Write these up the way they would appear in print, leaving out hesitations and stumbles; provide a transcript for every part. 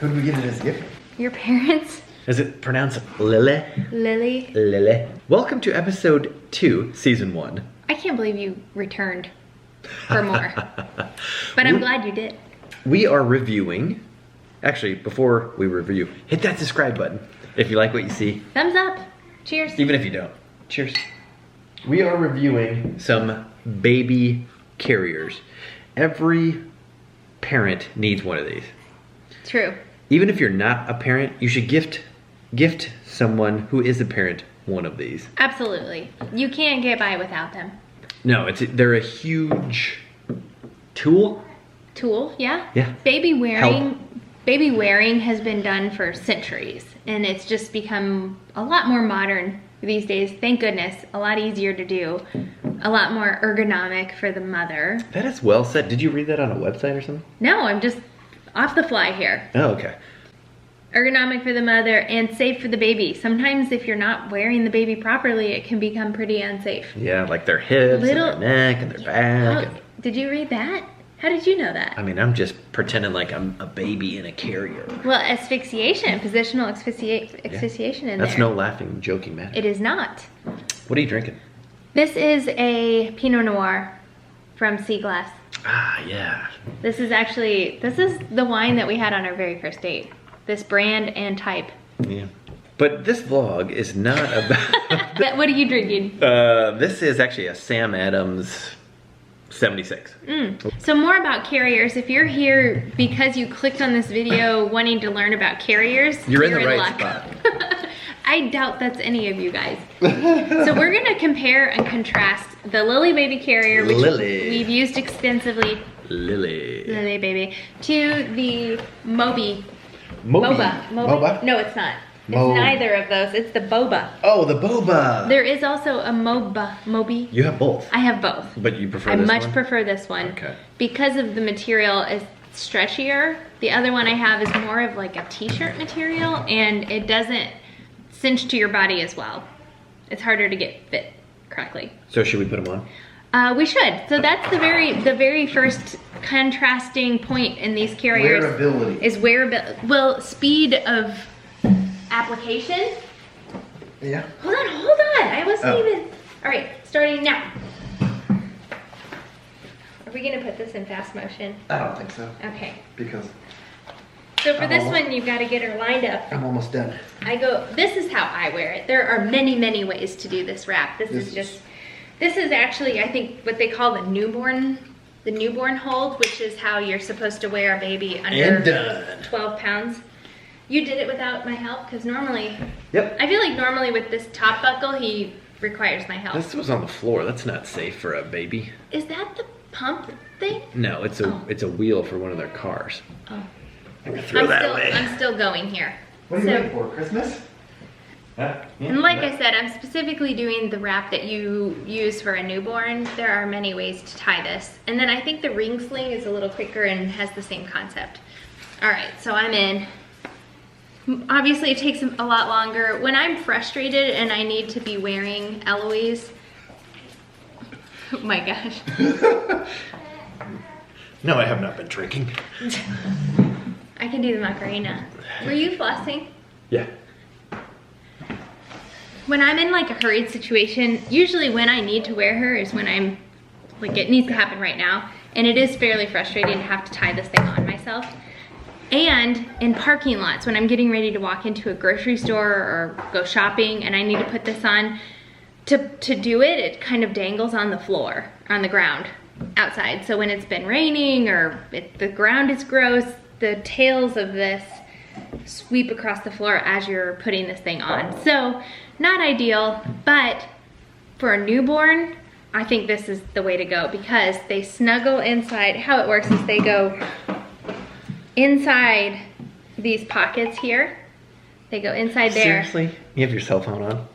Who did we get it as a gift? Your parents. Is it pronounced Lily? Lily. Lily. Welcome to episode 2, season 1. I can't believe you returned for more. But I'm glad you did. We are reviewing. Actually, before we review, hit that subscribe button if you like what you see. Thumbs up. Cheers. Even if you don't. Cheers. We are reviewing some baby carriers. Every parent needs one of these. True. Even if you're not a parent, you should gift someone who is a parent one of these. Absolutely. You can't get by without them. No, they're a huge tool. Tool, yeah? Yeah. Baby wearing has been done for centuries, and it's just become a lot more modern these days. Thank goodness. A lot easier to do. A lot more ergonomic for the mother. That is well said. Did you read that on a website or something? No, I'm just off the fly here. Oh, okay. Ergonomic for the mother and safe for the baby. Sometimes if you're not wearing the baby properly, it can become pretty unsafe. Yeah, like their hips and their neck and their back. Oh, did you read that? How did you know that? I mean, I'm just pretending like I'm a baby in a carrier. Well, asphyxiation, positional asphyxiation in there. That's no laughing, joking matter. It is not. What are you drinking? This is a Pinot Noir from Sea Glass. Ah, yeah. This is the wine that we had on our very first date. This brand and type. Yeah. But this vlog is not about... What are you drinking? This is actually a Sam Adams 76. So more about carriers. If you're here because you clicked on this video wanting to learn about carriers, you're in the right luck. spot. I doubt that's any of you guys. So we're gonna compare and contrast the Lillebaby carrier, which we've used extensively, Lillebaby, to the Boba. No, it's not. It's neither of those. It's the Boba. Oh, the Boba. There is also a Moby. You have both. I have both. But you prefer this one? I much prefer this one. Okay. Because of the material is stretchier. The other one I have is more of like a t-shirt material, and it doesn't cinch to your body as well. It's harder to get fit correctly. So should we put them on? We should. So that's the very first contrasting point in these carriers. Wearability. Is wearability. Well, speed of application. Yeah. Hold on. I wasn't even. All right, starting now. Are we gonna put this in fast motion? I don't think so. Okay. Because. So for this one, you've got to get her lined up. I'm almost done. This is how I wear it. There are many, many ways to do this wrap. This is actually, I think, what they call the newborn hold, which is how you're supposed to wear a baby under 12 pounds. You did it without my help, because normally, I feel like normally with this top buckle, he requires my help. This was on the floor. That's not safe for a baby. Is that the pump thing? No, it's a wheel for one of their cars. Oh. I'm gonna throw that away. I'm still going here. What are you waiting for, Christmas? Yeah, and like I said, I'm specifically doing the wrap that you use for a newborn. There are many ways to tie this. And then I think the ring sling is a little quicker and has the same concept. All right, so I'm in. Obviously it takes a lot longer. When I'm frustrated and I need to be wearing Eloise, oh my gosh. No, I have not been drinking. I can do the Macarena. Were you flossing? Yeah. When I'm in like a hurried situation, usually when I need to wear her is when I'm like, it needs to happen right now. And it is fairly frustrating to have to tie this thing on myself. And in parking lots, when I'm getting ready to walk into a grocery store or go shopping and I need to put this on, to do it, it kind of dangles on the floor, on the ground outside. So when it's been raining or the ground is gross, the tails of this sweep across the floor as you're putting this thing on. So not ideal, but for a newborn, I think this is the way to go because they snuggle inside. How it works is they go inside these pockets here. They go inside there. Seriously? You have your cell phone on?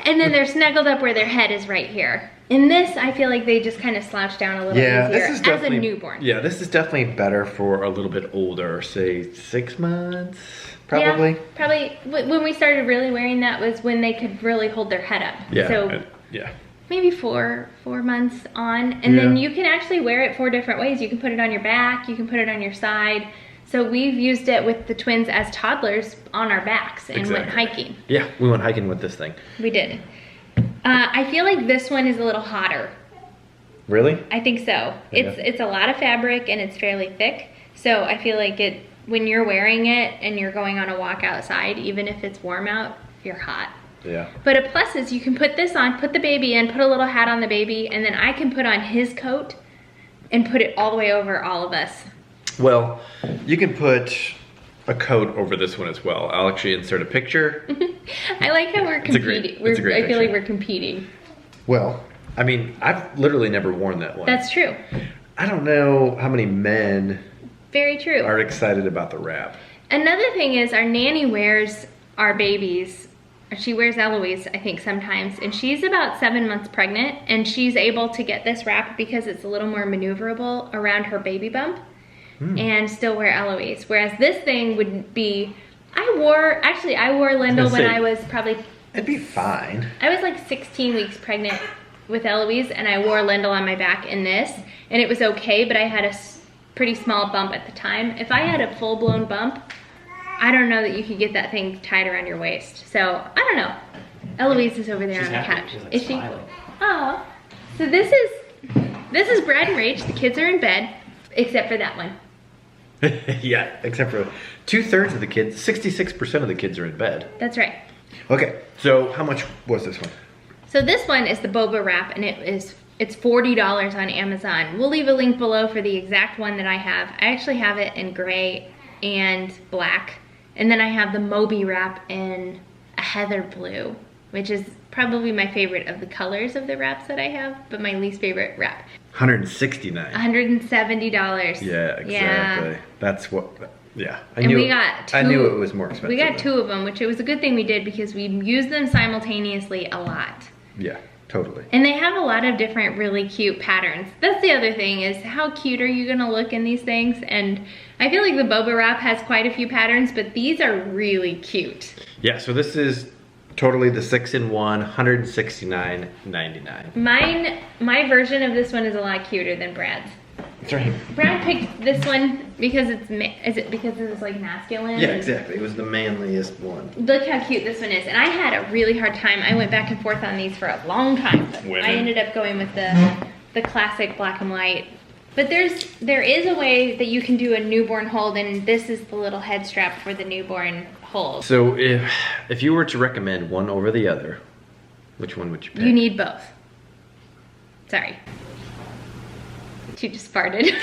And then they're snuggled up where their head is right here. In this, I feel like they just kind of slouch down a little easier this is as a newborn. Yeah, this is definitely better for a little bit older, say 6 months, probably. Yeah, probably. When we started really wearing that was when they could really hold their head up. Yeah, So yeah. maybe 4 months on. And then you can actually wear it 4 different ways. You can put it on your back, you can put it on your side. So we've used it with the twins as toddlers on our backs and went hiking. Yeah, we went hiking with this thing. We did. I feel like this one is a little hotter. Really? I think so. It's a lot of fabric and it's fairly thick. So I feel like when you're wearing it and you're going on a walk outside, even if it's warm out, you're hot. Yeah. But a plus is you can put this on, put the baby in, put a little hat on the baby, and then I can put on his coat and put it all the way over all of us. Well, you can put a coat over this one as well. I'll actually insert a picture. I like how we're competing. I feel like we're competing. Well, I mean, I've literally never worn that one. That's true. I don't know how many men Very true. are excited about the wrap. Another thing is our nanny wears our babies. She wears Eloise, I think, sometimes, and she's about 7 months pregnant, and she's able to get this wrap because it's a little more maneuverable around her baby bump and still wear Eloise. Whereas this thing would be, I wore Lindell when I was probably... It'd be fine. I was like 16 weeks pregnant with Eloise, and I wore Lindell on my back in this, and it was okay, but I had a pretty small bump at the time. If I had a full-blown bump, I don't know that you could get that thing tied around your waist. So, I don't know. Eloise is over there on the couch. She's like is she? smiling. Oh. So this is Brad and Rach. The kids are in bed, except for that one. Yeah, except for 2/3 of the kids, 66% of the kids are in bed. That's right. Okay, so how much was this one? So this one is the Boba wrap, and it's $40 on Amazon. We'll leave a link below for the exact one that I have. I actually have it in gray and black. And then I have the Moby wrap in a heather blue, which is probably my favorite of the colors of the wraps that I have, but my least favorite wrap. $169. $170. Yeah, exactly. Yeah. That's what, yeah. We got I knew it was more expensive. We got 2 of them, which it was a good thing we did because we used them simultaneously a lot. Yeah, totally. And they have a lot of different really cute patterns. That's the other thing is how cute are you gonna look in these things? And I feel like the Boba wrap has quite a few patterns, but these are really cute. Yeah, so this is totally the 6-in-1, $169.99. My version of this one is a lot cuter than Brad's. That's right. Brad picked this one because is it because it's like masculine? Yeah, exactly. It was the manliest one. Look how cute this one is. And I had a really hard time. I went back and forth on these for a long time. But I ended up going with the classic black and white. But there is a way that you can do a newborn hold, and this is the little head strap for the newborn hold. So if you were to recommend one over the other, which one would you pick? You need both. Sorry. She just farted.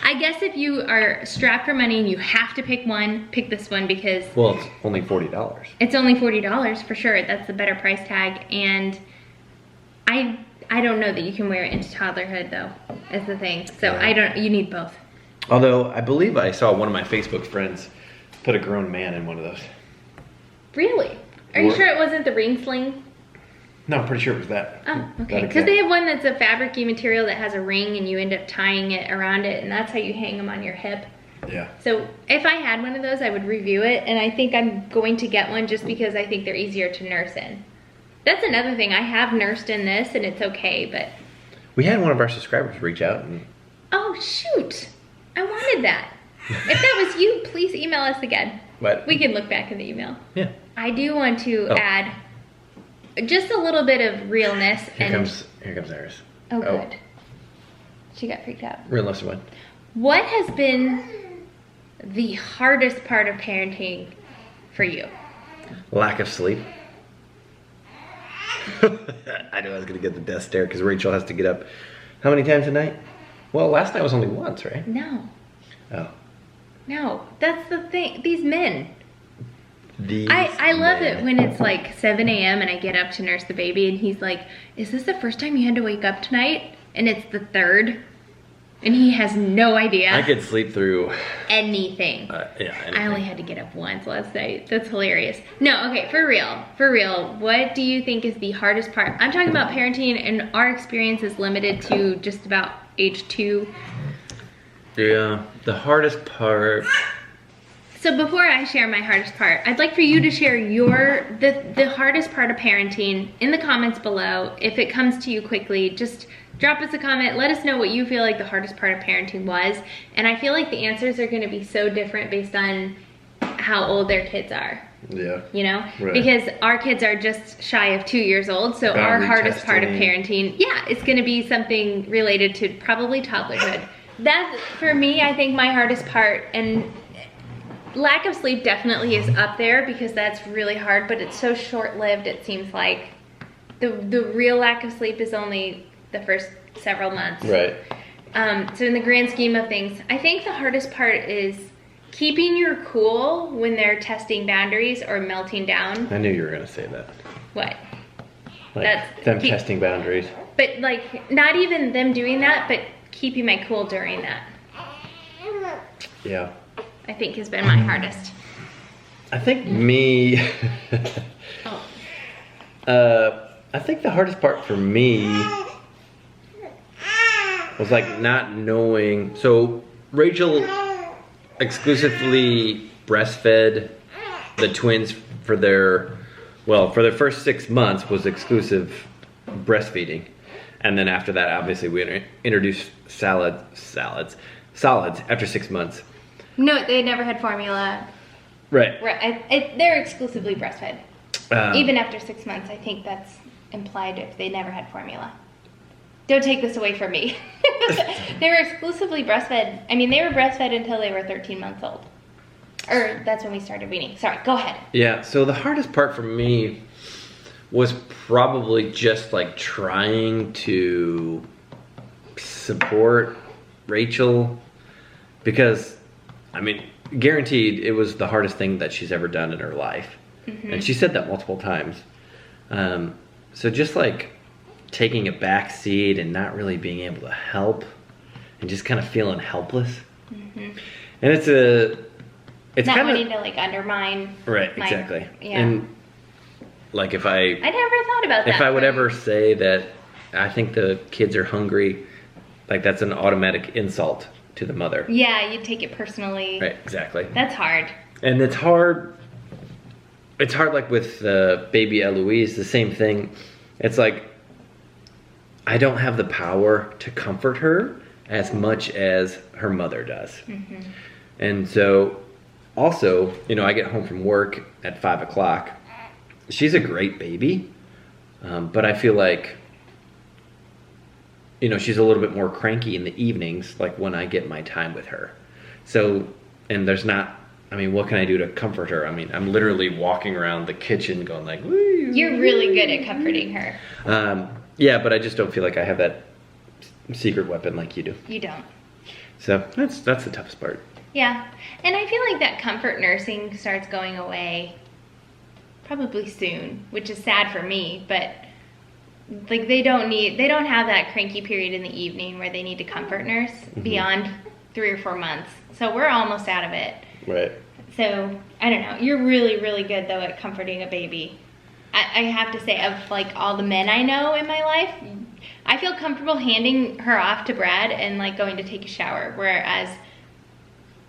I guess if you are strapped for money and you have to pick one, pick this one because... Well, it's only $40. It's only $40 for sure. That's the better price tag. And I don't know that you can wear it into toddlerhood though, is the thing. So you need both. Although I believe I saw one of my Facebook friends put a grown man in one of those. Really? Are you sure it wasn't the ring sling? No, I'm pretty sure it was that. Oh, okay. Because they have one that's a fabric-y material that has a ring and you end up tying it around it and that's how you hang them on your hip. Yeah. So if I had one of those, I would review it, and I think I'm going to get one just because I think they're easier to nurse in. That's another thing. I have nursed in this and it's okay, but... We had one of our subscribers reach out and... Oh, shoot. I wanted that. If that was you, please email us again. What? We can look back in the email. Yeah. I do want to add just a little bit of realness. Here comes Iris. Oh, good. She got freaked out. Realness one. What has been the hardest part of parenting for you? Lack of sleep. I knew I was going to get the death stare because Rachel has to get up how many times a night? Well, last night was only once, right? No. Oh. No, that's the thing. These men. I love it when it's like 7 a.m. and I get up to nurse the baby and he's like, is this the first time you had to wake up tonight? And it's the third. And he has no idea. I could sleep through anything. Anything. I only had to get up once last night. That's hilarious. No, okay, for real. What do you think is the hardest part? I'm talking about parenting, and our experience is limited to just about age 2. Yeah, the hardest part So before I share my hardest part, I'd like for you to share the hardest part of parenting in the comments below. If it comes to you quickly, just drop us a comment. Let us know what you feel like the hardest part of parenting was. And I feel like the answers are going to be so different based on how old their kids are. Yeah. You know? Right. Because our kids are just shy of 2 years old, so our hardest part of parenting, yeah, it's going to be something related to probably toddlerhood. That's, for me, I think my hardest part, and lack of sleep definitely is up there because that's really hard, but it's so short-lived, it seems like. The real lack of sleep is only the first several months. Right. So in the grand scheme of things, I think the hardest part is keeping your cool when they're testing boundaries or melting down. I knew you were going to say that. What? Like them testing boundaries. But like, not even them doing that, but keeping my cool during that. Yeah. I think has been my hardest. I think me... I think the hardest part for me was like not knowing. So Rachel exclusively breastfed the twins for their first 6 months was exclusive breastfeeding. And then after that, obviously we introduced solids after 6 months. No, they never had formula. Right. They're exclusively breastfed. Even after 6 months, I think that's implied if they never had formula. Don't take this away from me. They were exclusively breastfed. I mean, they were breastfed until they were 13 months old. Or that's when we started weaning. Sorry, go ahead. Yeah, so the hardest part for me was probably just like trying to support Rachel because, I mean, guaranteed it was the hardest thing that she's ever done in her life. Mm-hmm. And she said that multiple times. So just like taking a back seat and not really being able to help and just kind of feeling helpless. Mm-hmm. And it's not kind wanting to like undermine. Right, exactly. Yeah. And like if I never thought about that. If I would ever say that I think the kids are hungry, like that's an automatic insult to the mother. Yeah, you take it personally. Right, exactly. That's hard. And it's hard like with baby Eloise, the same thing. It's like I don't have the power to comfort her as much as her mother does. Mm-hmm. And so also, you know, I get home from work at 5 o'clock. She's a great baby, but I feel like, you know, she's a little bit more cranky in the evenings, like when I get my time with her. So, and there's not, I mean, what can I do to comfort her? I mean, I'm literally walking around the kitchen going like, woo. You're really good at comforting her. Yeah, but I just don't feel like I have that secret weapon like you do. You don't. So that's the toughest part. Yeah, and I feel like that comfort nursing starts going away probably soon, which is sad for me, but like they don't have that cranky period in the evening where they need to comfort nurse beyond 3 or 4 months. So we're almost out of it. Right. So I don't know. You're really, really good though at comforting a baby. I have to say, of like all the men I know in my life, I feel comfortable handing her off to Brad and like going to take a shower, whereas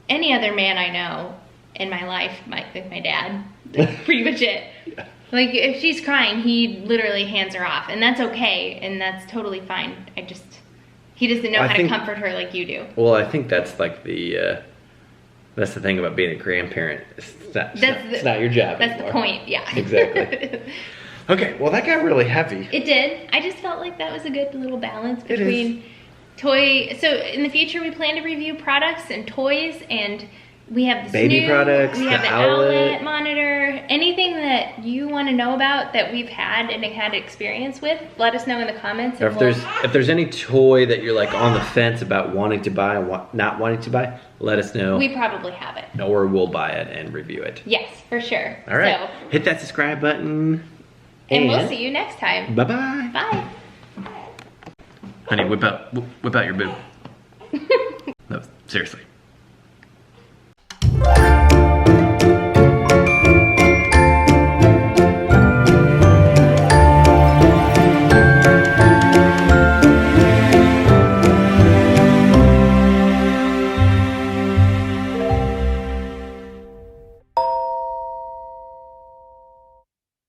any other man I know in my life, my dad, that's pretty much it. Yeah. Like if she's crying, he literally hands her off, and that's okay, and that's totally fine. He doesn't know how to comfort her like you do. Well, I think that's like that's the thing about being a grandparent. It's not your job That's anymore. The point, yeah. Exactly. Okay, well that got really heavy. It did. I just felt like that was a good little balance between toy. So in the future we plan to review products and toys, and we have the baby products, we have the outlet monitor, anything that you want to know about that we've had and had experience with, let us know in the comments. Or if there's any toy that you're like on the fence about wanting to buy and not wanting to buy, let us know. We probably have it. Or we'll buy it and review it. Yes, for sure. All right. So, hit that subscribe button. And we'll see you next time. Bye-bye. Bye. Honey, whip out your boob. No, seriously.